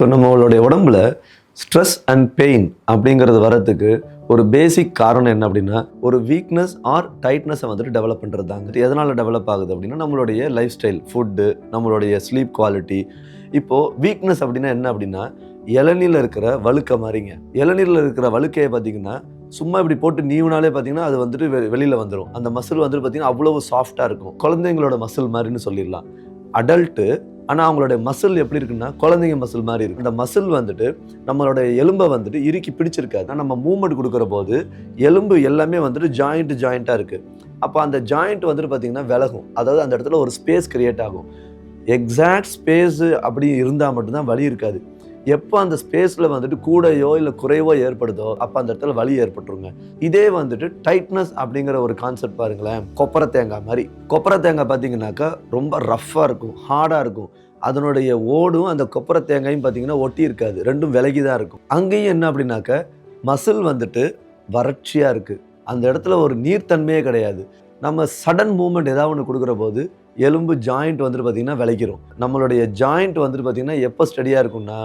So நம்மளுடைய உடம்புல stress and pain அப்படிங்கிறது வரதுக்கு ஒரு பேசிக் காரணம் என்ன அப்படின்னா, ஒரு வீக்னஸ் ஆர் டைட்னஸை வந்துட்டு டெவலப் பண்ணுறது தாங்க. எதனால் டெவலப் ஆகுது அப்படின்னா, நம்மளுடைய லைஃப் ஸ்டைல், ஃபுட்டு, நம்மளுடைய ஸ்லீப் குவாலிட்டி. இப்போது வீக்னஸ் அப்படின்னா என்ன அப்படின்னா, இளநீரில் இருக்கிற வழுக்க மாதிரிங்க. இளநீரில் இருக்கிற வழுக்கையை பார்த்தீங்கன்னா, சும்மா இப்படி போட்டு நீவினாலே பார்த்தீங்கன்னா அது வந்துட்டு வெளியில் வந்துடும். அந்த மசில் வந்துட்டு பார்த்தீங்கன்னா அவ்வளவு சாஃப்டாக இருக்கும். குழந்தைங்களோட மசில் மாதிரின்னு சொல்லிடலாம். அடல்ட்டு ஆனால் அவங்களுடைய மசில் எப்படி இருக்குன்னா குழந்தைங்க மசில் மாதிரி இருக்குது. இந்த மசில் வந்துட்டு நம்மளோட எலும்பை வந்துட்டு இறுக்கி பிடிச்சிருக்காது. நம்ம மூவ்மெண்ட் கொடுக்குற போது எலும்பு எல்லாமே வந்துட்டு ஜாயிண்ட்டாக இருக்குது. அப்போ அந்த ஜாயிண்ட் வந்துட்டு பார்த்தீங்கன்னா விலகும். அதாவது அந்த இடத்துல ஒரு ஸ்பேஸ் கிரியேட் ஆகும். எக்ஸாக்ட் ஸ்பேஸு அப்படி இருந்தால் மட்டும்தான் வலி இருக்காது. எப்போ அந்த ஸ்பேஸில் வந்துட்டு கூடையோ இல்லை குறைவோ ஏற்படுதோ அப்போ அந்த இடத்துல வலி ஏற்பட்டுருங்க. இதே வந்துட்டு டைட்னஸ் அப்படிங்கிற ஒரு கான்செப்ட் பாருங்களேன். கொப்பரை தேங்காய் மாதிரி. கொப்பரை தேங்காய் பார்த்தீங்கன்னாக்கா ரொம்ப ரஃப்பாக இருக்கும், ஹார்டாக இருக்கும். அதனுடைய ஓடும் அந்த கொப்பரை தேங்காயும் பார்த்தீங்கன்னா ஒட்டி இருக்காது, ரெண்டும் விலகி தான் இருக்கும். அங்கேயும் என்ன அப்படின்னாக்க மசில் வந்துட்டு வறட்சியாக இருக்குது. அந்த இடத்துல ஒரு நீர்த்தன்மையே கிடையாது. நம்ம சடன் மூவ்மெண்ட் ஏதாவது ஒன்று கொடுக்குற போது எலும்பு ஜாயிண்ட் வந்துட்டு பார்த்திங்கன்னா விளைக்கிறோம். நம்மளுடைய ஜாயிண்ட் வந்துட்டு பார்த்திங்கன்னா எப்போ ஸ்டடியாக இருக்கும்னா,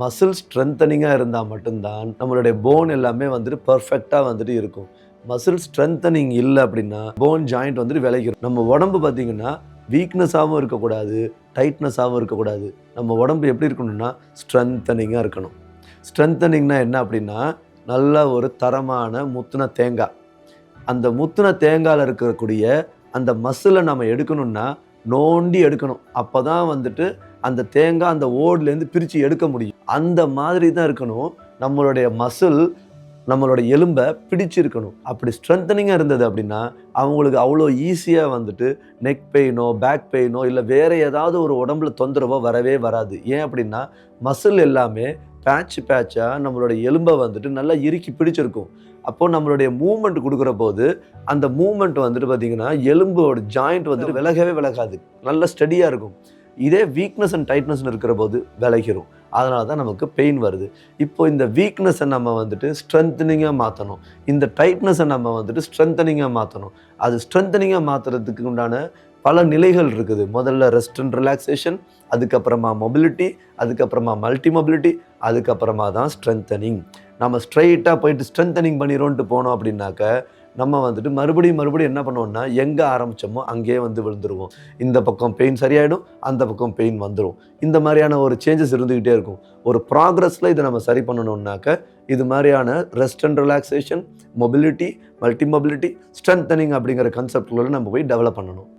மசில் ஸ்ட்ரென்தனிங்காக இருந்தால் மட்டும்தான் நம்மளுடைய போன் எல்லாமே வந்துட்டு பர்ஃபெக்டாக வந்துட்டு இருக்கும். மசில் ஸ்ட்ரென்தனிங் இல்லை அப்படின்னா போன் ஜாயிண்ட் வந்துட்டு விளைக்கிறோம். நம்ம உடம்பு பார்த்திங்கன்னா வீக்னஸாகவும் இருக்கக்கூடாது, டைட்னஸாகவும் இருக்கக்கூடாது. நம்ம உடம்பு எப்படி இருக்கணும்னா ஸ்ட்ரென்தனிங்காக இருக்கணும். ஸ்ட்ரென்தனிங்னா என்ன அப்படின்னா, நல்ல ஒரு தரமான முத்தின தேங்காய். அந்த முத்தின தேங்காயில் இருக்கக்கூடிய அந்த மசிலை நம்ம எடுக்கணும்னா நோண்டி எடுக்கணும். அப்போ தான் வந்துட்டு அந்த தேங்காய் அந்த ஓடுலேருந்து பிரித்து எடுக்க முடியும். அந்த மாதிரி தான் இருக்கணும் நம்மளுடைய மசில். நம்மளோட எலும்பை பிடிச்சிருக்கணும். அப்படி ஸ்ட்ரென்தனிங்காக இருந்தது அப்படின்னா அவங்களுக்கு அவ்வளோ ஈஸியாக வந்துட்டு நெக் பெயினோ பேக் பெயினோ இல்லை வேறு ஏதாவது ஒரு உடம்புல தொந்தரவோ வரவே வராது. ஏன் அப்படின்னா மசில் எல்லாமே பேட்சாக நம்மளோட எலும்பை வந்துட்டு நல்லா இறுக்கி பிடிச்சிருக்கும். அப்போது நம்மளுடைய மூவ்மெண்ட் கொடுக்குற போது அந்த மூவ்மெண்ட் வந்துட்டு பார்த்திங்கன்னா எலும்போட ஜாயிண்ட் வந்துட்டு விலகவே விலகாது, நல்லா ஸ்டடியாக இருக்கும். இதே வீக்னஸ் அண்ட் டைட்னஸ்னு இருக்கிற போது விலகிரும். அதனால தான் நமக்கு பெயின் வருது. இப்போ இந்த வீக்னஸை நம்ம வந்துட்டு ஸ்ட்ரென்தனிங்காக மாற்றணும், இந்த டைட்னஸை நம்ம வந்துட்டு ஸ்ட்ரென்தனிங்காக மாற்றணும். அது ஸ்ட்ரென்தனிங்காக மாற்றுறதுக்கு உண்டான பல நிலைகள் இருக்குது. முதல்ல ரெஸ்ட் அண்ட் ரிலாக்ஸேஷன், அதுக்கப்புறமா மொபிலிட்டி, அதுக்கப்புறமா மல்டி மொபிலிட்டி, அதுக்கப்புறமா தான் ஸ்ட்ரென்தனிங். நம்ம ஸ்ட்ரைட்டாக போயிட்டு ஸ்ட்ரென்தனிங் பண்ணிடும்ன்ட்டு போனோம் அப்படின்னாக்க நம்ம வந்துட்டு மறுபடியும் என்ன பண்ணுவோம்னா எங்கே ஆரம்பித்தோமோ அங்கேயே வந்து விழுந்துருவோம். இந்த பக்கம் பெயின் சரியாயிடும், அந்த பக்கம் பெயின் வந்துடும். இந்த மாதிரியான ஒரு சேஞ்சஸ் இருந்துக்கிட்டே இருக்கும். ஒரு ப்ராக்ரஸில் இதை நம்ம சரி பண்ணணும்னாக்க இது மாதிரியான rest and relaxation, mobility, multi mobility, strengthening அப்படிங்கிற கான்செப்ட்களை நம்ம போய் டெவலப் பண்ணணும்.